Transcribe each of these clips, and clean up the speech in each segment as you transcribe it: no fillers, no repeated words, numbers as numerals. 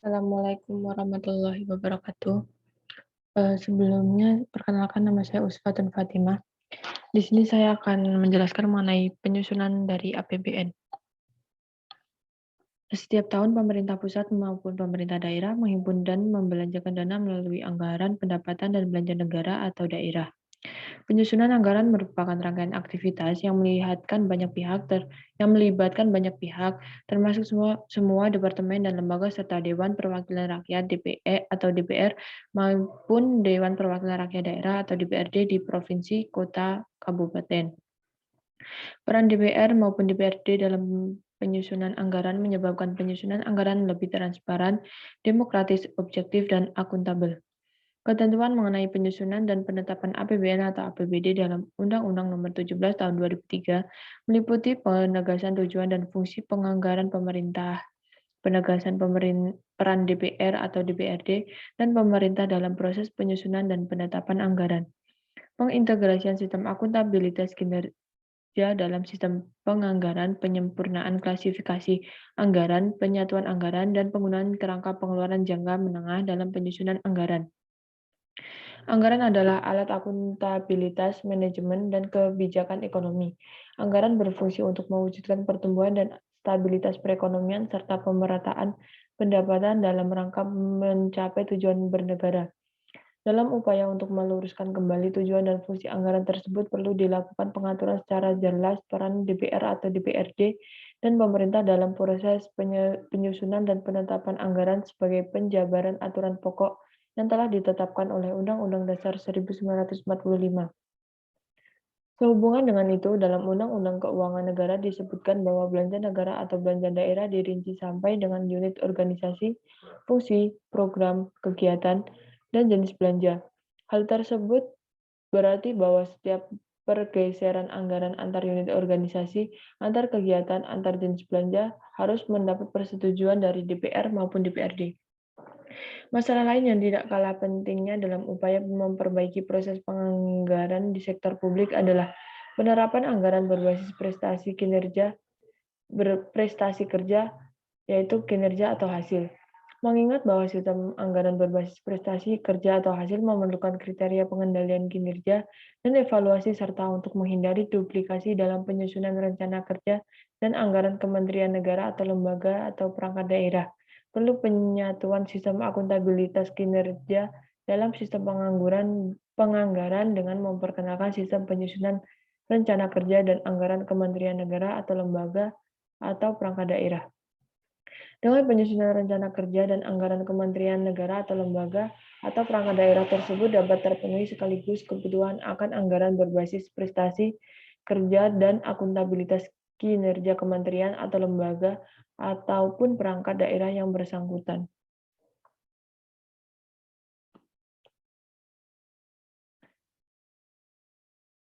Assalamualaikum warahmatullahi wabarakatuh. Sebelumnya perkenalkan nama saya Usfatun Fatimah. Di sini saya akan menjelaskan mengenai penyusunan dari APBN. Setiap tahun pemerintah pusat maupun pemerintah daerah menghimpun dan membelanjakan dana melalui anggaran pendapatan dan belanja negara atau daerah. Penyusunan anggaran merupakan rangkaian aktivitas yang melibatkan banyak pihak, termasuk semua departemen dan lembaga serta Dewan Perwakilan Rakyat (DPE) atau DPR maupun Dewan Perwakilan Rakyat Daerah atau DPRD di provinsi, kota, kabupaten. Peran DPR maupun DPRD dalam penyusunan anggaran menyebabkan penyusunan anggaran lebih transparan, demokratis, objektif, dan akuntabel. Ketentuan mengenai penyusunan dan penetapan APBN atau APBD dalam Undang-Undang Nomor 17 Tahun 2003 meliputi penegasan tujuan dan fungsi penganggaran pemerintah, penegasan peran DPR atau DPRD, dan pemerintah dalam proses penyusunan dan penetapan anggaran, pengintegrasian sistem akuntabilitas kinerja dalam sistem penganggaran, penyempurnaan klasifikasi anggaran, penyatuan anggaran, dan penggunaan kerangka pengeluaran jangka menengah dalam penyusunan anggaran. Anggaran adalah alat akuntabilitas, manajemen, dan kebijakan ekonomi. Anggaran berfungsi untuk mewujudkan pertumbuhan dan stabilitas perekonomian serta pemerataan pendapatan dalam rangka mencapai tujuan bernegara. Dalam upaya untuk meluruskan kembali tujuan dan fungsi anggaran tersebut perlu dilakukan pengaturan secara jelas peran DPR atau DPRD dan pemerintah dalam proses penyusunan dan penetapan anggaran sebagai penjabaran aturan pokok yang telah ditetapkan oleh Undang-Undang Dasar 1945. Sehubungan dengan itu, dalam Undang-Undang Keuangan Negara disebutkan bahwa belanja negara atau belanja daerah dirinci sampai dengan unit organisasi, fungsi, program, kegiatan, dan jenis belanja. Hal tersebut berarti bahwa setiap pergeseran anggaran antar unit organisasi, antar kegiatan, antar jenis belanja harus mendapat persetujuan dari DPR maupun DPRD. Masalah lain yang tidak kalah pentingnya dalam upaya memperbaiki proses penganggaran di sektor publik adalah penerapan anggaran berbasis berprestasi kerja, yaitu kinerja atau hasil. Mengingat bahwa sistem anggaran berbasis prestasi kerja atau hasil memerlukan kriteria pengendalian kinerja dan evaluasi serta untuk menghindari duplikasi dalam penyusunan rencana kerja dan anggaran kementerian negara atau lembaga atau perangkat daerah. Perlu penyatuan sistem akuntabilitas kinerja dalam sistem penganggaran dengan memperkenalkan sistem penyusunan rencana kerja dan anggaran kementerian negara atau lembaga atau perangkat daerah. Dengan penyusunan rencana kerja dan anggaran kementerian negara atau lembaga atau perangkat daerah tersebut dapat terpenuhi sekaligus kebutuhan akan anggaran berbasis prestasi kerja dan akuntabilitas kinerja kementerian atau lembaga ataupun perangkat daerah yang bersangkutan.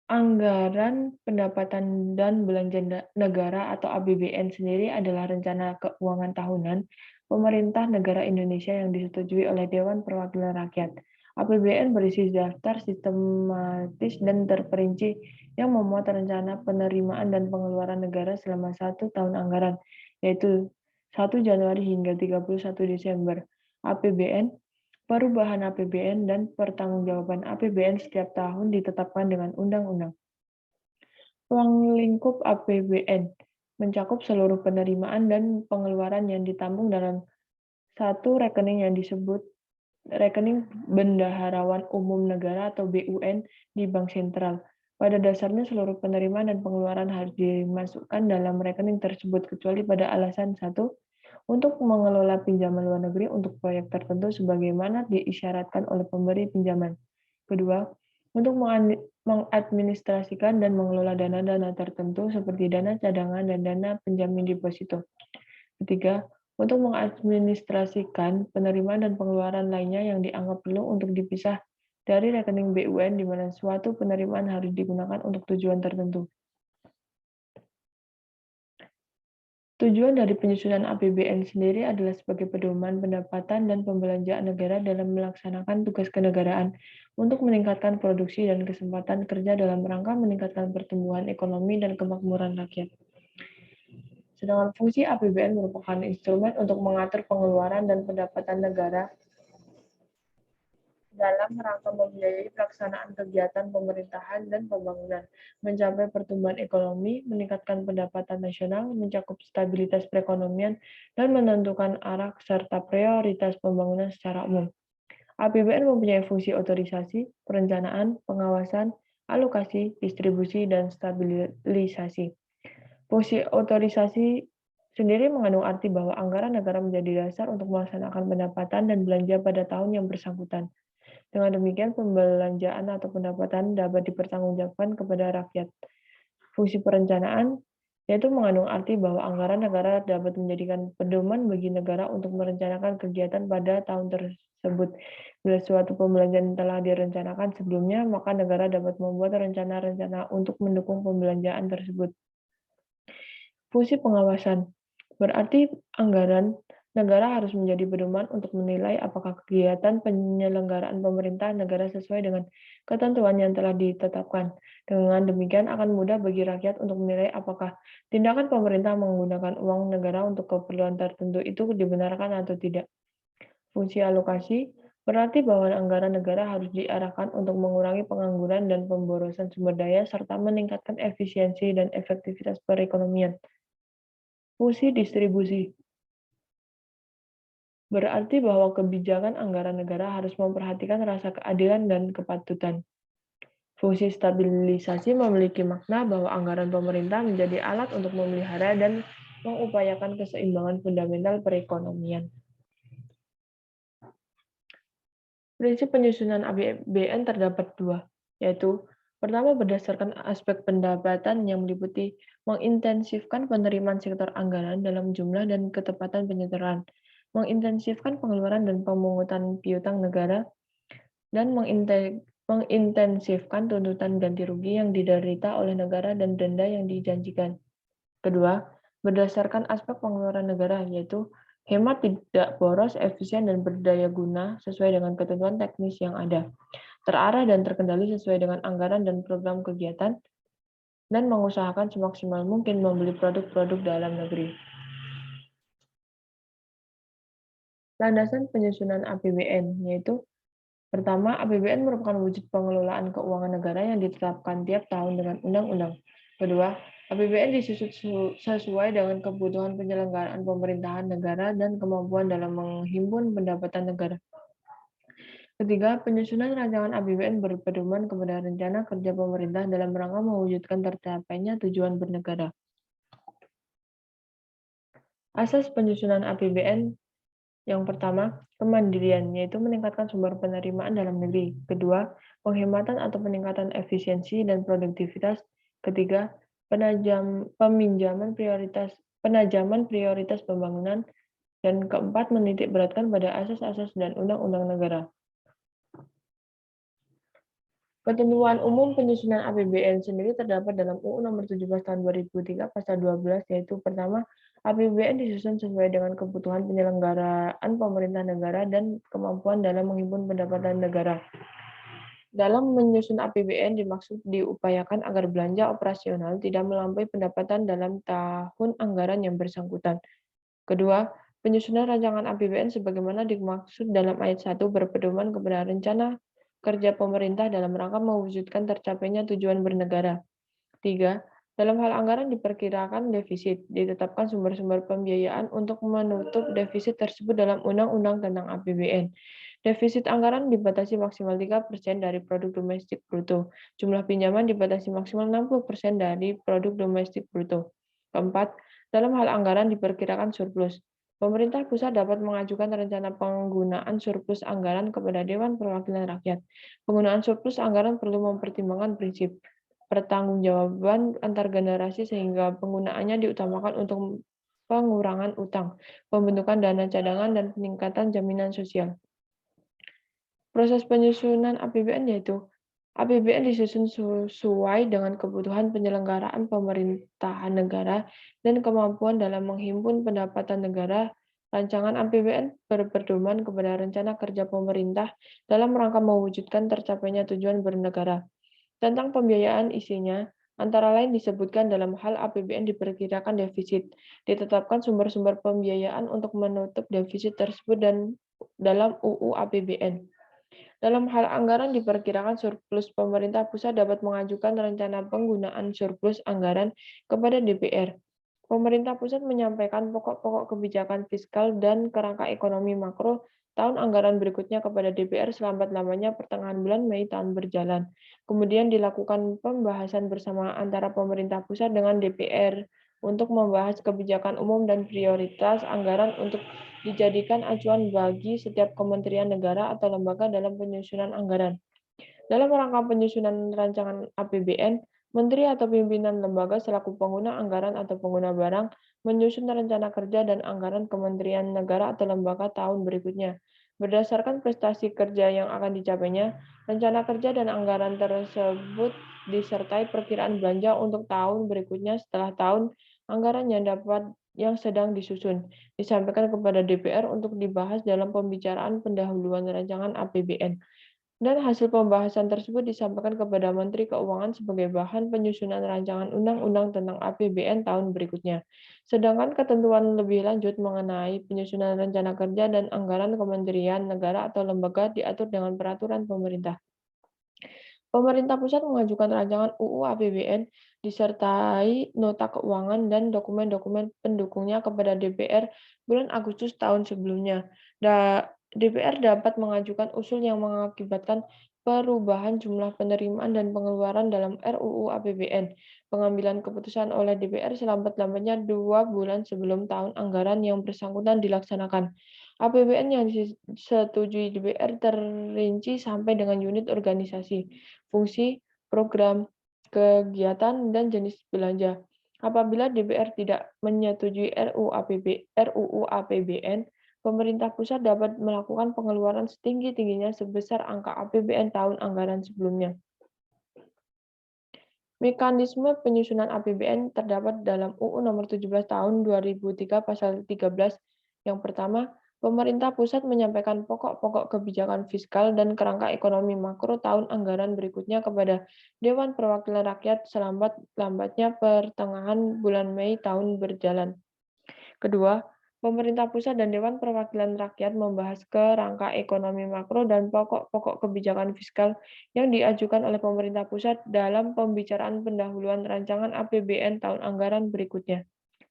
Anggaran pendapatan dan belanja negara atau APBN sendiri adalah rencana keuangan tahunan pemerintah negara Indonesia yang disetujui oleh Dewan Perwakilan Rakyat. APBN berisi daftar sistematis dan terperinci yang memuat rencana penerimaan dan pengeluaran negara selama 1 tahun anggaran, yaitu 1 Januari hingga 31 Desember. APBN Perubahan APBN dan pertanggungjawaban APBN setiap tahun ditetapkan dengan undang-undang. Ruang lingkup APBN mencakup seluruh penerimaan dan pengeluaran yang ditampung dalam satu rekening yang disebut Rekening Bendaharawan Umum Negara atau BUN di Bank Sentral. Pada dasarnya seluruh penerimaan dan pengeluaran harus dimasukkan dalam rekening tersebut kecuali pada alasan 1 untuk mengelola pinjaman luar negeri untuk proyek tertentu sebagaimana diisyaratkan oleh pemberi pinjaman. Kedua, untuk mengadministrasikan dan mengelola dana-dana tertentu seperti dana cadangan dan dana penjamin deposito. Ketiga, untuk mengadministrasikan penerimaan dan pengeluaran lainnya yang dianggap perlu untuk dipisah dari rekening BUN di mana suatu penerimaan harus digunakan untuk tujuan tertentu. Tujuan dari penyusunan APBN sendiri adalah sebagai pedoman pendapatan dan pembelanjaan negara dalam melaksanakan tugas kenegaraan untuk meningkatkan produksi dan kesempatan kerja dalam rangka meningkatkan pertumbuhan ekonomi dan kemakmuran rakyat. Sedangkan fungsi APBN merupakan instrumen untuk mengatur pengeluaran dan pendapatan negara dalam rangka membiayai pelaksanaan kegiatan pemerintahan dan pembangunan, mencapai pertumbuhan ekonomi, meningkatkan pendapatan nasional, mencakup stabilitas perekonomian, dan menentukan arah serta prioritas pembangunan secara umum. APBN mempunyai fungsi otorisasi, perencanaan, pengawasan, alokasi, distribusi, dan stabilisasi. Fungsi otorisasi sendiri mengandung arti bahwa anggaran negara menjadi dasar untuk melaksanakan pendapatan dan belanja pada tahun yang bersangkutan. Dengan demikian, pembelanjaan atau pendapatan dapat dipertanggungjawabkan kepada rakyat. Fungsi perencanaan yaitu mengandung arti bahwa anggaran negara dapat menjadikan pedoman bagi negara untuk merencanakan kegiatan pada tahun tersebut. Bila suatu pembelanjaan telah direncanakan sebelumnya, maka negara dapat membuat rencana-rencana untuk mendukung pembelanjaan tersebut. Fungsi pengawasan berarti anggaran negara harus menjadi pedoman untuk menilai apakah kegiatan penyelenggaraan pemerintah negara sesuai dengan ketentuan yang telah ditetapkan. Dengan demikian akan mudah bagi rakyat untuk menilai apakah tindakan pemerintah menggunakan uang negara untuk keperluan tertentu itu dibenarkan atau tidak. Fungsi alokasi berarti bahwa anggaran negara harus diarahkan untuk mengurangi pengangguran dan pemborosan sumber daya serta meningkatkan efisiensi dan efektivitas perekonomian. Fungsi distribusi berarti bahwa kebijakan anggaran negara harus memperhatikan rasa keadilan dan kepatutan. Fungsi stabilisasi memiliki makna bahwa anggaran pemerintah menjadi alat untuk memelihara dan mengupayakan keseimbangan fundamental perekonomian. Prinsip penyusunan APBN terdapat dua, yaitu pertama berdasarkan aspek pendapatan yang meliputi mengintensifkan penerimaan sektor anggaran dalam jumlah dan ketepatan penyetoraan, mengintensifkan pengeluaran dan pemungutan piutang negara, dan mengintensifkan tuntutan ganti rugi yang diderita oleh negara dan denda yang dijanjikan. Kedua, berdasarkan aspek pengeluaran negara, yaitu hemat tidak boros, efisien, dan berdaya guna sesuai dengan ketentuan teknis yang ada, terarah dan terkendali sesuai dengan anggaran dan program kegiatan, dan mengusahakan semaksimal mungkin membeli produk-produk dalam negeri. Landasan penyusunan APBN, yaitu pertama, APBN merupakan wujud pengelolaan keuangan negara yang ditetapkan tiap tahun dengan undang-undang. Kedua, APBN disusun sesuai dengan kebutuhan penyelenggaraan pemerintahan negara dan kemampuan dalam menghimpun pendapatan negara. Ketiga, penyusunan rancangan APBN berpedoman kepada rencana kerja pemerintah dalam rangka mewujudkan tercapainya tujuan bernegara. Asas penyusunan APBN yang pertama, kemandirian, yaitu meningkatkan sumber penerimaan dalam negeri. Kedua, penghematan atau peningkatan efisiensi dan produktivitas. Ketiga, penajaman prioritas pembangunan. Dan keempat, menitik beratkan pada asas-asas dan undang-undang negara. Ketentuan umum penyusunan APBN sendiri terdapat dalam UU Nomor 17 Tahun 2003 Pasal 12, yaitu pertama, APBN disusun sesuai dengan kebutuhan penyelenggaraan pemerintah negara dan kemampuan dalam menghimpun pendapatan negara. Dalam menyusun APBN dimaksud diupayakan agar belanja operasional tidak melampaui pendapatan dalam tahun anggaran yang bersangkutan. Kedua, penyusunan rancangan APBN sebagaimana dimaksud dalam ayat 1 berpedoman kepada rencana kerja pemerintah dalam rangka mewujudkan tercapainya tujuan bernegara. 3. Dalam hal anggaran diperkirakan defisit, ditetapkan sumber-sumber pembiayaan untuk menutup defisit tersebut dalam Undang-Undang tentang APBN. Defisit anggaran dibatasi maksimal 3% dari produk domestik bruto. Jumlah pinjaman dibatasi maksimal 60% dari produk domestik bruto. Keempat, dalam hal anggaran diperkirakan surplus. Pemerintah pusat dapat mengajukan rencana penggunaan surplus anggaran kepada Dewan Perwakilan Rakyat. Penggunaan surplus anggaran perlu mempertimbangkan prinsip pertanggungjawaban antar generasi sehingga penggunaannya diutamakan untuk pengurangan utang, pembentukan dana cadangan, dan peningkatan jaminan sosial. Proses penyusunan APBN yaitu APBN disusun sesuai dengan kebutuhan penyelenggaraan pemerintahan negara dan kemampuan dalam menghimpun pendapatan negara. Rancangan APBN berpedoman kepada rencana kerja pemerintah dalam rangka mewujudkan tercapainya tujuan bernegara. Tentang pembiayaan isinya, Antara lain disebutkan dalam hal APBN diperkirakan defisit, ditetapkan sumber-sumber pembiayaan untuk menutup defisit tersebut dan dalam UU APBN. Dalam hal anggaran diperkirakan surplus, pemerintah pusat dapat mengajukan rencana penggunaan surplus anggaran kepada DPR. Pemerintah pusat menyampaikan pokok-pokok kebijakan fiskal dan kerangka ekonomi makro tahun anggaran berikutnya kepada DPR selambat-lamanya pertengahan bulan Mei tahun berjalan. Kemudian dilakukan pembahasan bersama antara pemerintah pusat dengan DPR untuk membahas kebijakan umum dan prioritas anggaran untuk dijadikan acuan bagi setiap kementerian negara atau lembaga dalam penyusunan anggaran. Dalam rangka penyusunan rancangan APBN, menteri atau pimpinan lembaga selaku pengguna anggaran atau pengguna barang menyusun rencana kerja dan anggaran kementerian negara atau lembaga tahun berikutnya. Berdasarkan prestasi kerja yang akan dicapainya, rencana kerja dan anggaran tersebut disertai perkiraan belanja untuk tahun berikutnya setelah tahun anggaran yang sedang disusun, disampaikan kepada DPR untuk dibahas dalam pembicaraan pendahuluan rancangan APBN. Dan hasil pembahasan tersebut disampaikan kepada Menteri Keuangan sebagai bahan penyusunan rancangan undang-undang tentang APBN tahun berikutnya. Sedangkan ketentuan lebih lanjut mengenai penyusunan rencana kerja dan anggaran kementerian, negara, atau lembaga diatur dengan peraturan pemerintah. Pemerintah pusat mengajukan rancangan UU APBN disertai nota keuangan dan dokumen-dokumen pendukungnya kepada DPR bulan Agustus tahun sebelumnya. DPR dapat mengajukan usul yang mengakibatkan perubahan jumlah penerimaan dan pengeluaran dalam RUU APBN. Pengambilan keputusan oleh DPR selambat-lambatnya 2 bulan sebelum tahun anggaran yang bersangkutan dilaksanakan. APBN yang disetujui DPR terinci sampai dengan unit organisasi, fungsi, program, kegiatan, dan jenis belanja. Apabila DPR tidak menyetujui RUU APBN, pemerintah pusat dapat melakukan pengeluaran setinggi-tingginya sebesar angka APBN tahun anggaran sebelumnya. Mekanisme penyusunan APBN terdapat dalam UU Nomor 17 Tahun 2003 Pasal 13. Yang pertama, pemerintah pusat menyampaikan pokok-pokok kebijakan fiskal dan kerangka ekonomi makro tahun anggaran berikutnya kepada Dewan Perwakilan Rakyat selambat-lambatnya pertengahan bulan Mei tahun berjalan. Kedua, pemerintah pusat dan Dewan Perwakilan Rakyat membahas kerangka ekonomi makro dan pokok-pokok kebijakan fiskal yang diajukan oleh pemerintah pusat dalam pembicaraan pendahuluan rancangan APBN tahun anggaran berikutnya.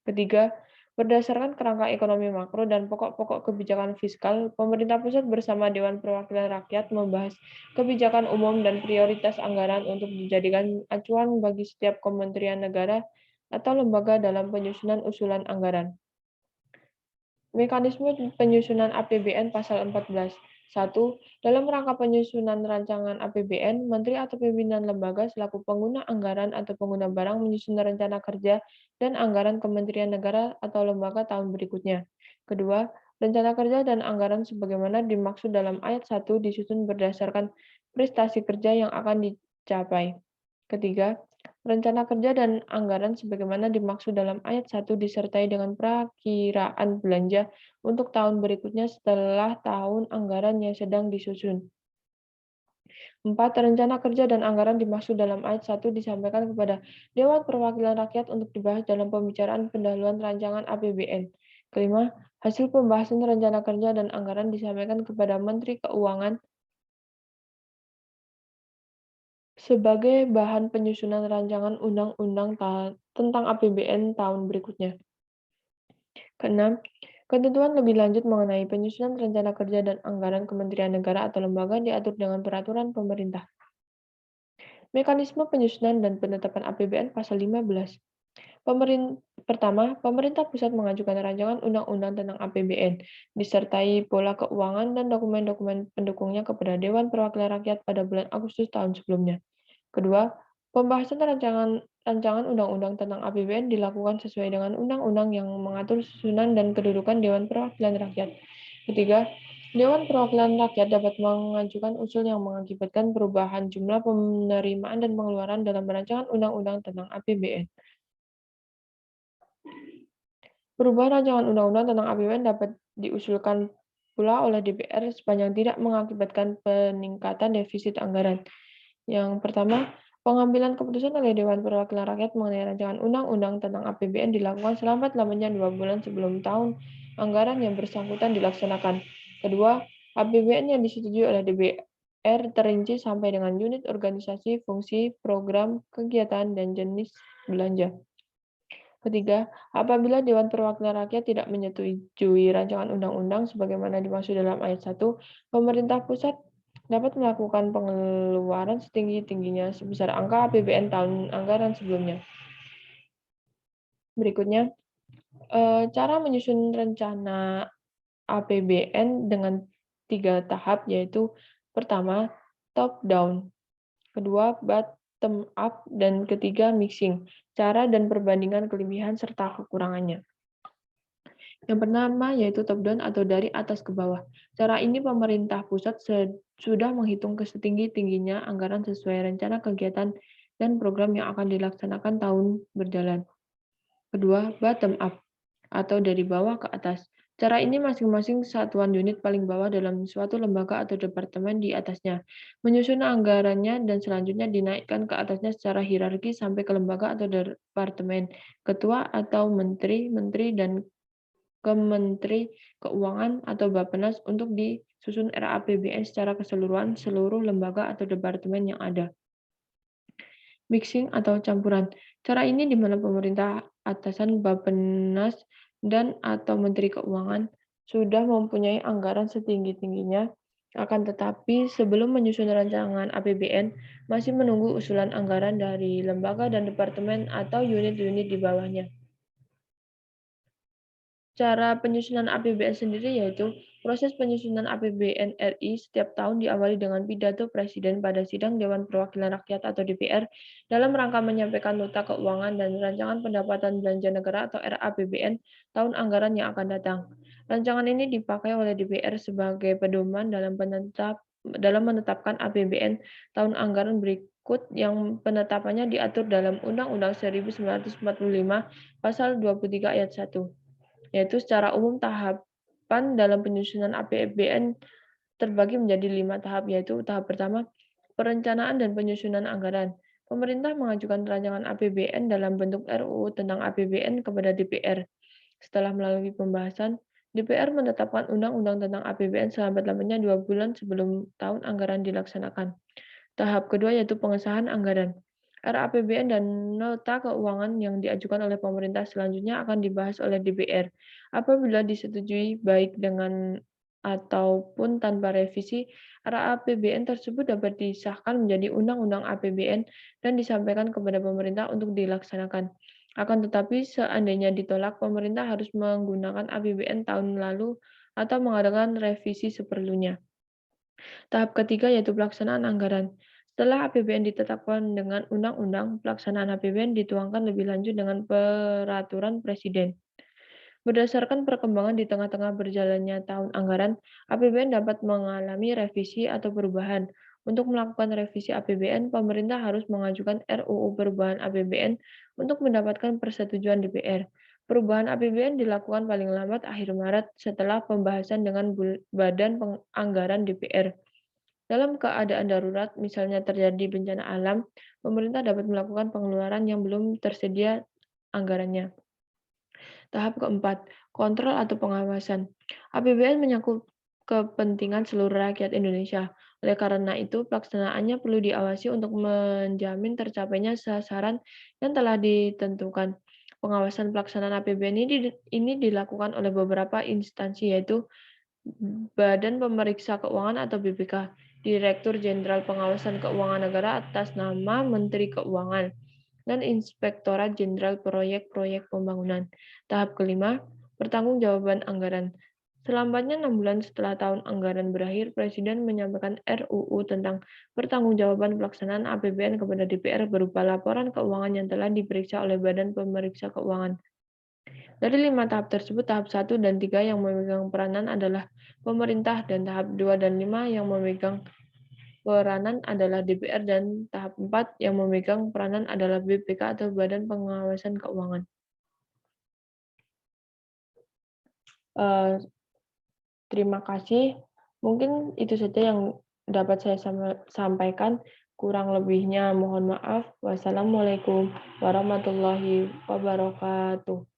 Ketiga, berdasarkan kerangka ekonomi makro dan pokok-pokok kebijakan fiskal, pemerintah pusat bersama Dewan Perwakilan Rakyat membahas kebijakan umum dan prioritas anggaran untuk dijadikan acuan bagi setiap kementerian negara atau lembaga dalam penyusunan usulan anggaran. Mekanisme penyusunan APBN Pasal 14. 1. Dalam rangka penyusunan rancangan APBN, Menteri atau pimpinan lembaga selaku pengguna anggaran atau pengguna barang menyusun rencana kerja dan anggaran kementerian negara atau lembaga tahun berikutnya. Kedua, rencana kerja dan anggaran sebagaimana dimaksud dalam ayat 1 disusun berdasarkan prestasi kerja yang akan dicapai. Ketiga, rencana kerja dan anggaran sebagaimana dimaksud dalam ayat 1 disertai dengan prakiraan belanja untuk tahun berikutnya setelah tahun anggaran yang sedang disusun. 4. Rencana kerja dan anggaran dimaksud dalam ayat 1 disampaikan kepada Dewan Perwakilan Rakyat untuk dibahas dalam pembicaraan pendahuluan rancangan APBN. Kelima, hasil pembahasan rencana kerja dan anggaran disampaikan kepada Menteri Keuangan sebagai bahan penyusunan rancangan undang-undang tentang APBN tahun berikutnya. Keenam, ketentuan lebih lanjut mengenai penyusunan rencana kerja dan anggaran kementerian negara atau lembaga diatur dengan peraturan pemerintah. Mekanisme penyusunan dan penetapan APBN Pasal 15. Pertama, pemerintah pusat mengajukan rancangan undang-undang tentang APBN, disertai pola keuangan dan dokumen-dokumen pendukungnya kepada Dewan Perwakilan Rakyat pada bulan Agustus tahun sebelumnya. Kedua, pembahasan rancangan undang-undang tentang APBN dilakukan sesuai dengan undang-undang yang mengatur susunan dan kedudukan Dewan Perwakilan Rakyat. Ketiga, Dewan Perwakilan Rakyat dapat mengajukan usul yang mengakibatkan perubahan jumlah penerimaan dan pengeluaran dalam rancangan undang-undang tentang APBN. Perubahan rancangan undang-undang tentang APBN dapat diusulkan pula oleh DPR sepanjang tidak mengakibatkan peningkatan defisit anggaran. Yang pertama, Pengambilan keputusan oleh Dewan Perwakilan Rakyat mengenai rancangan undang-undang tentang APBN dilakukan selambat-lambatnya 2 bulan sebelum tahun anggaran yang bersangkutan dilaksanakan. Kedua, APBN yang disetujui oleh DPR terinci sampai dengan unit organisasi, fungsi, program, kegiatan, dan jenis belanja. Ketiga, apabila Dewan Perwakilan Rakyat tidak menyetujui rancangan undang-undang sebagaimana dimaksud dalam ayat 1, pemerintah pusat dapat melakukan pengeluaran setinggi-tingginya sebesar angka APBN tahun anggaran sebelumnya. Berikutnya, cara menyusun rencana APBN dengan 3 tahap, yaitu pertama, top down, kedua, bottom up, dan ketiga, mixing, cara dan perbandingan kelebihan serta kekurangannya. Yang pertama yaitu top down atau dari atas ke bawah. Cara ini pemerintah pusat sudah menghitung ke setinggi-tingginya anggaran sesuai rencana kegiatan dan program yang akan dilaksanakan tahun berjalan. Kedua, bottom up atau dari bawah ke atas. Cara ini masing-masing satuan unit paling bawah dalam suatu lembaga atau departemen di atasnya, menyusun anggarannya dan selanjutnya dinaikkan ke atasnya secara hierarki sampai ke lembaga atau departemen, ketua atau menteri, dan ke Menteri Keuangan atau Bappenas untuk disusun RAPBN secara keseluruhan seluruh lembaga atau departemen yang ada. Mixing atau campuran. Cara ini di mana pemerintah atasan Bappenas dan atau Menteri Keuangan sudah mempunyai anggaran setinggi-tingginya, akan tetapi sebelum menyusun rancangan APBN masih menunggu usulan anggaran dari lembaga dan departemen atau unit-unit di bawahnya. Cara penyusunan APBN sendiri yaitu proses penyusunan APBN RI setiap tahun diawali dengan pidato Presiden pada sidang Dewan Perwakilan Rakyat atau DPR dalam rangka menyampaikan nota keuangan dan rancangan pendapatan belanja negara atau RAPBN tahun anggaran yang akan datang. Rancangan ini dipakai oleh DPR sebagai pedoman dalam menetapkan APBN tahun anggaran berikut yang penetapannya diatur dalam Undang-Undang 1945 Pasal 23 Ayat 1. Yaitu secara umum tahapan dalam penyusunan APBN terbagi menjadi 5 tahap, yaitu tahap pertama, perencanaan dan penyusunan anggaran. Pemerintah mengajukan rancangan APBN dalam bentuk RUU tentang APBN kepada DPR. Setelah melalui pembahasan, DPR menetapkan undang-undang tentang APBN selambat-lambatnya 2 bulan sebelum tahun anggaran dilaksanakan. Tahap kedua yaitu pengesahan anggaran. RAPBN dan nota keuangan yang diajukan oleh pemerintah selanjutnya akan dibahas oleh DPR. Apabila disetujui baik dengan ataupun tanpa revisi, RAPBN tersebut dapat disahkan menjadi Undang-Undang APBN dan disampaikan kepada pemerintah untuk dilaksanakan. Akan tetapi, seandainya ditolak, pemerintah harus menggunakan APBN tahun lalu atau mengadakan revisi seperlunya. Tahap ketiga yaitu pelaksanaan anggaran. Setelah APBN ditetapkan dengan undang-undang, pelaksanaan APBN dituangkan lebih lanjut dengan peraturan Presiden. Berdasarkan perkembangan di tengah-tengah berjalannya tahun anggaran, APBN dapat mengalami revisi atau perubahan. Untuk melakukan revisi APBN, pemerintah harus mengajukan RUU perubahan APBN untuk mendapatkan persetujuan DPR. Perubahan APBN dilakukan paling lambat akhir Maret setelah pembahasan dengan Badan Anggaran DPR. Dalam keadaan darurat, misalnya terjadi bencana alam, pemerintah dapat melakukan pengeluaran yang belum tersedia anggarannya. Tahap keempat, kontrol atau pengawasan. APBN menyangkut kepentingan seluruh rakyat Indonesia. Oleh karena itu, pelaksanaannya perlu diawasi untuk menjamin tercapainya sasaran yang telah ditentukan. Pengawasan pelaksanaan APBN ini dilakukan oleh beberapa instansi, yaitu Badan Pemeriksa Keuangan atau BPK, Direktur Jenderal Pengawasan Keuangan Negara atas nama Menteri Keuangan, dan Inspektorat Jenderal Proyek-Proyek Pembangunan. Tahap kelima, pertanggungjawaban anggaran. Selambatnya 6 bulan setelah tahun anggaran berakhir, Presiden menyampaikan RUU tentang pertanggungjawaban pelaksanaan APBN kepada DPR berupa laporan keuangan yang telah diperiksa oleh Badan Pemeriksa Keuangan. Dari 5 tahap tersebut, tahap 1 dan 3 yang memegang peranan adalah pemerintah dan tahap 2 dan 5 yang memegang peranan adalah DPR dan tahap 4 yang memegang peranan adalah BPK atau Badan Pengawasan Keuangan. Terima kasih. Mungkin itu saja yang dapat saya sampaikan. Kurang lebihnya mohon maaf. Wassalamualaikum warahmatullahi wabarakatuh.